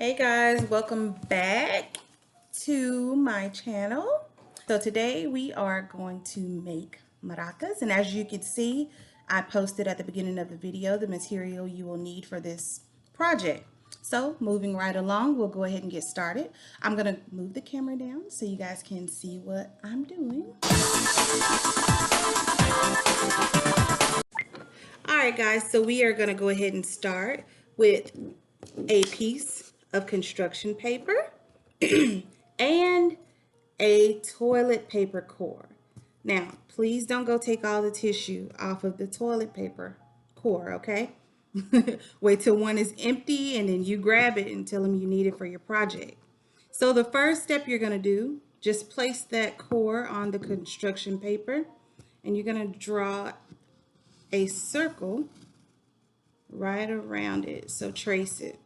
Hey guys, welcome back to my channel. So today we are going to make maracas, and as you can see, I posted at the beginning of the video the material you will need for this project. So moving right along, we'll go ahead and get started. I'm gonna move the camera down so you guys can see what I'm doing. All right guys, so we are gonna go ahead and start with a piece of construction paper and a toilet paper core. Now, please don't go take all the tissue off of the toilet paper core, okay? Wait till one is empty and then you grab it and tell them you need it for your project. So the first step you're going to do, just place that core on the construction paper and you're going to draw a circle right around it. So trace it.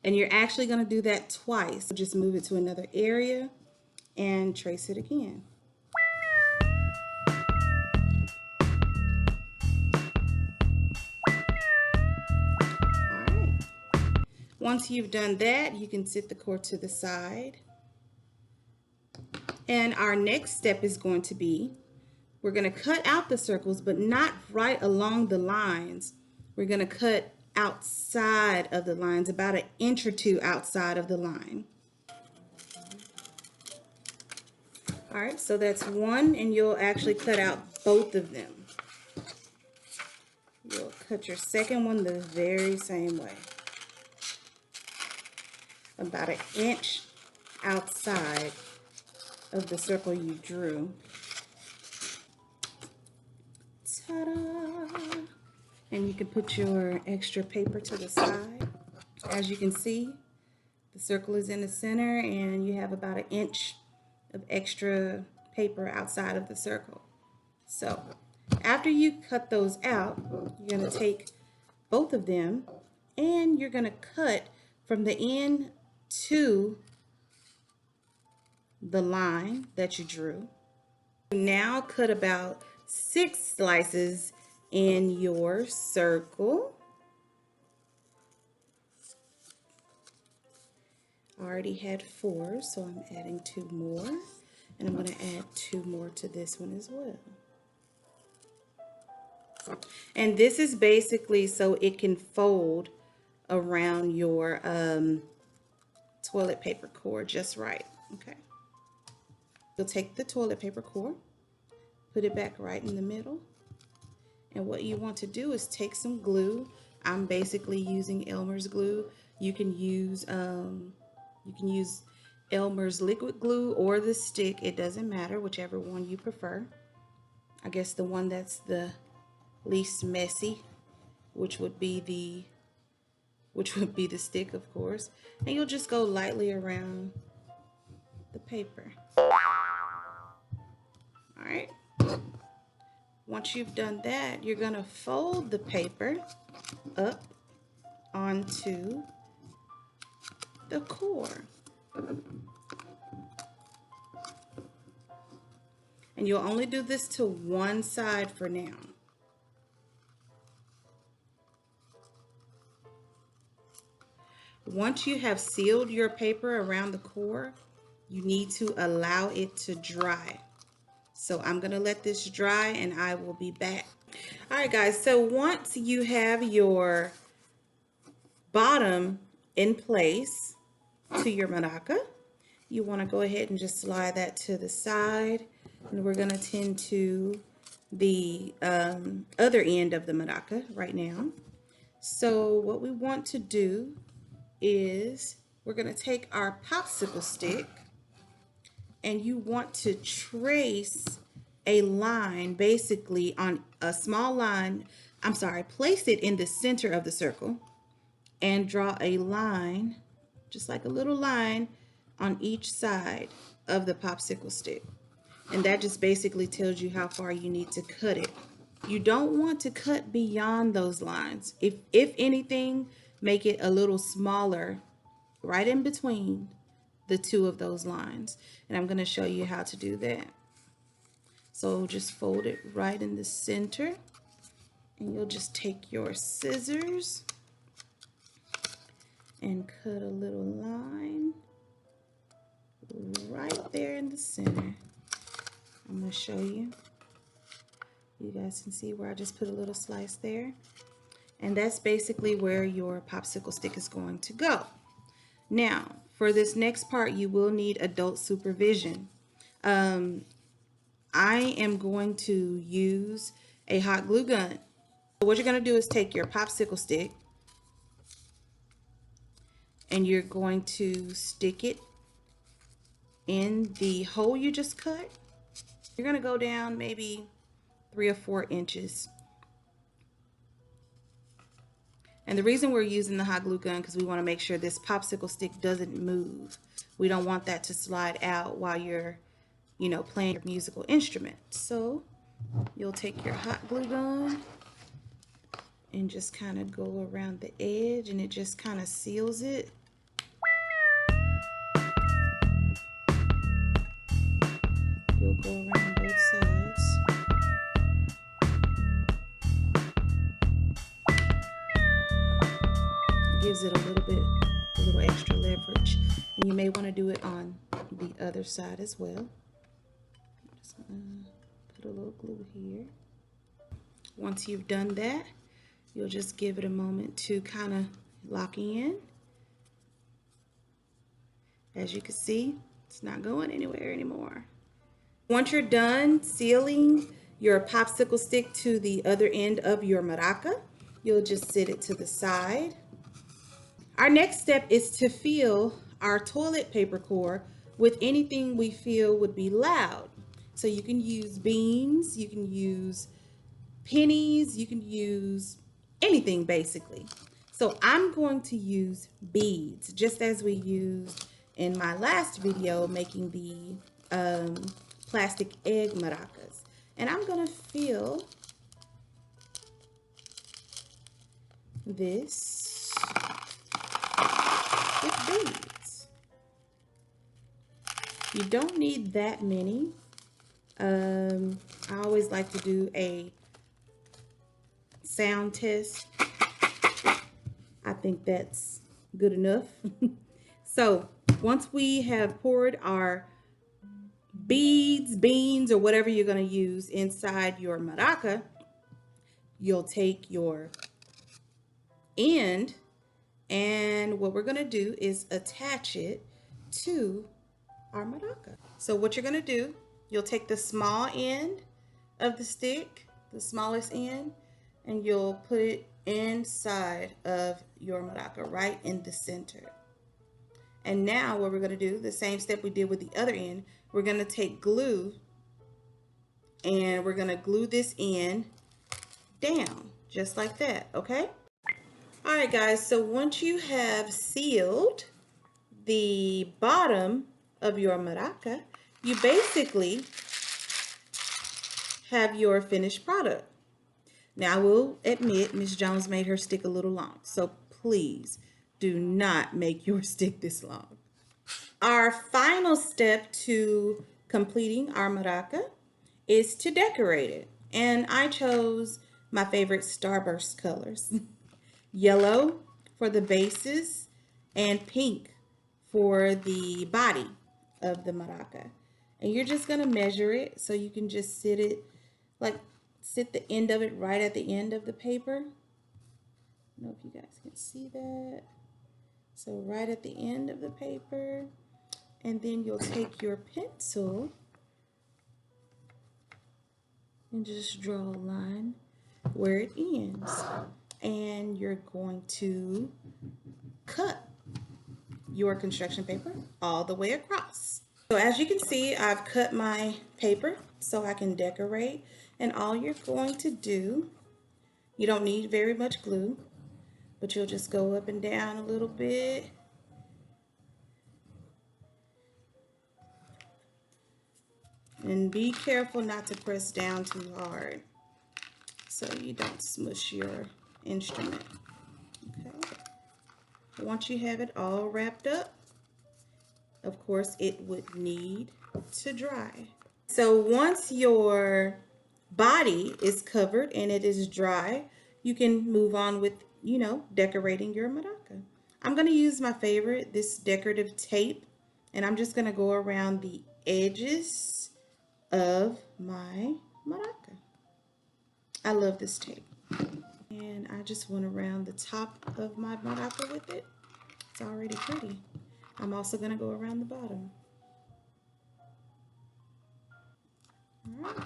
And you're actually going to do that twice. So just move it to another area and trace it again. All right. Once you've done that, you can set the core to the side. And our next step is going to be, we're going to cut out the circles, but not right along the lines. We're going to cut outside of the lines, about an inch or two outside of the line. All right, so that's one, and you'll actually cut out both of them. You'll cut your second one the very same way. About an inch outside of the circle you drew. Ta-da! And you can put your extra paper to the side. As you can see, the circle is in the center and you have about an inch of extra paper outside of the circle. So after you cut those out, you're going to take both of them and you're going to cut from the end to the line that you drew. Now cut about 6 slices in your circle. I already had 4, so I'm adding 2 more, and I'm going to add 2 more to this one as well. And this is basically so it can fold around your toilet paper core just right. Okay. You'll take the toilet paper core, put it back right in the middle, and what you want to do is take some glue. I'm basically using Elmer's glue. You can use Elmer's liquid glue or the stick. It doesn't matter, whichever one you prefer. I guess the one that's the least messy, which would be the stick, of course. And you'll just go lightly around the paper. All right. Once you've done that, you're going to fold the paper up onto the core. And you'll only do this to one side for now. Once you have sealed your paper around the core, you need to allow it to dry. So I'm going to let this dry and I will be back. All right, guys, so once you have your bottom in place to your maraca, you want to go ahead and just slide that to the side, and we're going to tend to the other end of the maraca right now. So what we want to do is we're going to take our popsicle stick, and you want to trace a line basically on a small line. Place it in the center of the circle and draw a line, just like a little line on each side of the popsicle stick. And that just basically tells you how far you need to cut it. You don't want to cut beyond those lines. If anything, make it a little smaller right in between the two of those lines. And I'm going to show you how to do that. So just fold it right in the center, and you'll just take your scissors and cut a little line right there in the center. I'm going to show you. You guys can see where I just put a little slice there. And that's basically where your popsicle stick is going to go. Now, for this next part, you will need adult supervision. I am going to use a hot glue gun. So what you're going to do is take your popsicle stick and you're going to stick it in the hole you just cut. You're going to go down maybe 3 or 4 inches. And the reason we're using the hot glue gun because we want to make sure this popsicle stick doesn't move. We don't want that to slide out while you're, playing your musical instrument. So you'll take your hot glue gun and just kind of go around the edge, and it just kind of seals it. You'll go around both sides. Gives it a little extra leverage, and you may want to do it on the other side as well. I'm just gonna put a little glue here. Once you've done that, you'll just give it a moment to kind of lock in. As you can see, it's not going anywhere anymore. Once you're done sealing your popsicle stick to the other end of your maraca, you'll just sit it to the side. Our next step is to fill our toilet paper core with anything we feel would be loud. So you can use beans, you can use pennies, you can use anything basically. So I'm going to use beads, just as we used in my last video making the plastic egg maracas. And I'm going to fill this with beads. You don't need that many. I always like to do a sound test. I think that's good enough. So once we have poured our beads, beans, or whatever you're going to use inside your maraca, you'll take your end, and what we're going to do is attach it to our maraca. So what you're going to do, you'll take the small end of the stick, the smallest end, and you'll put it inside of your maraca, right in the center. And now what we're going to do, the same step we did with the other end, we're going to take glue and we're going to glue this end down just like that, okay? All right, guys, so once you have sealed the bottom of your maraca, you basically have your finished product. Now, I will admit Ms. Jones made her stick a little long, so please do not make your stick this long. Our final step to completing our maraca is to decorate it. And I chose my favorite Starburst colors. Yellow for the bases and pink for the body of the maraca. And you're just gonna measure it so you can just sit the end of it right at the end of the paper. I don't know if you guys can see that. So right at the end of the paper, and then you'll take your pencil and just draw a line where it ends. And you're going to cut your construction paper all the way across. So as you can see, I've cut my paper so I can decorate. And all you're going to do, you don't need very much glue, but you'll just go up and down a little bit. And be careful not to press down too hard so you don't smush your instrument. Okay. Once you have it all wrapped up, of course, it would need to dry. So once your body is covered and it is dry, you can move on with, decorating your maraca. I'm going to use my favorite, this decorative tape, and I'm just going to go around the edges of my maraca. I love this tape. And I just went around the top of my maraca with it. It's already pretty. I'm also going to go around the bottom. All right.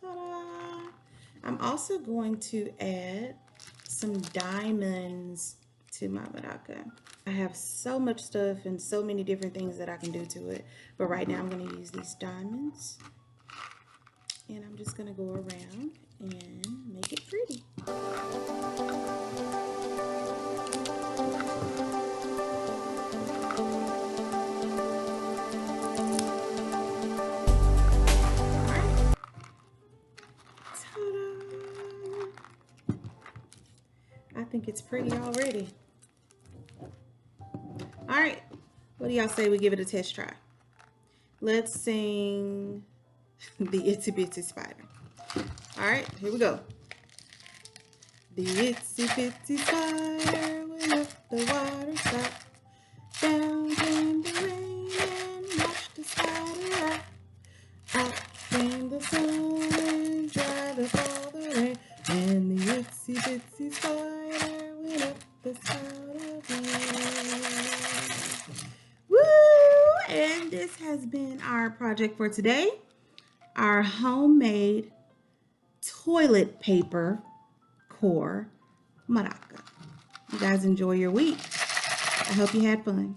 Ta-da! I'm also going to add some diamonds to my maraca. I have so much stuff and so many different things that I can do to it. But right now I'm going to use these diamonds. And I'm just going to go around and make it pretty. I think it's pretty already. All right, what do y'all say we give it a test try? Let's sing the Itsy Bitsy Spider. All right, here we go. The itsy bitsy spider went up the water spout. Down came the rain and washed the spider out. Out came the sun and dried up all the rain. And the itsy bitsy spider went up the spout again. Woo! And this has been our project for today. Our homemade toilet paper core maraca. You guys enjoy your week. I hope you had fun.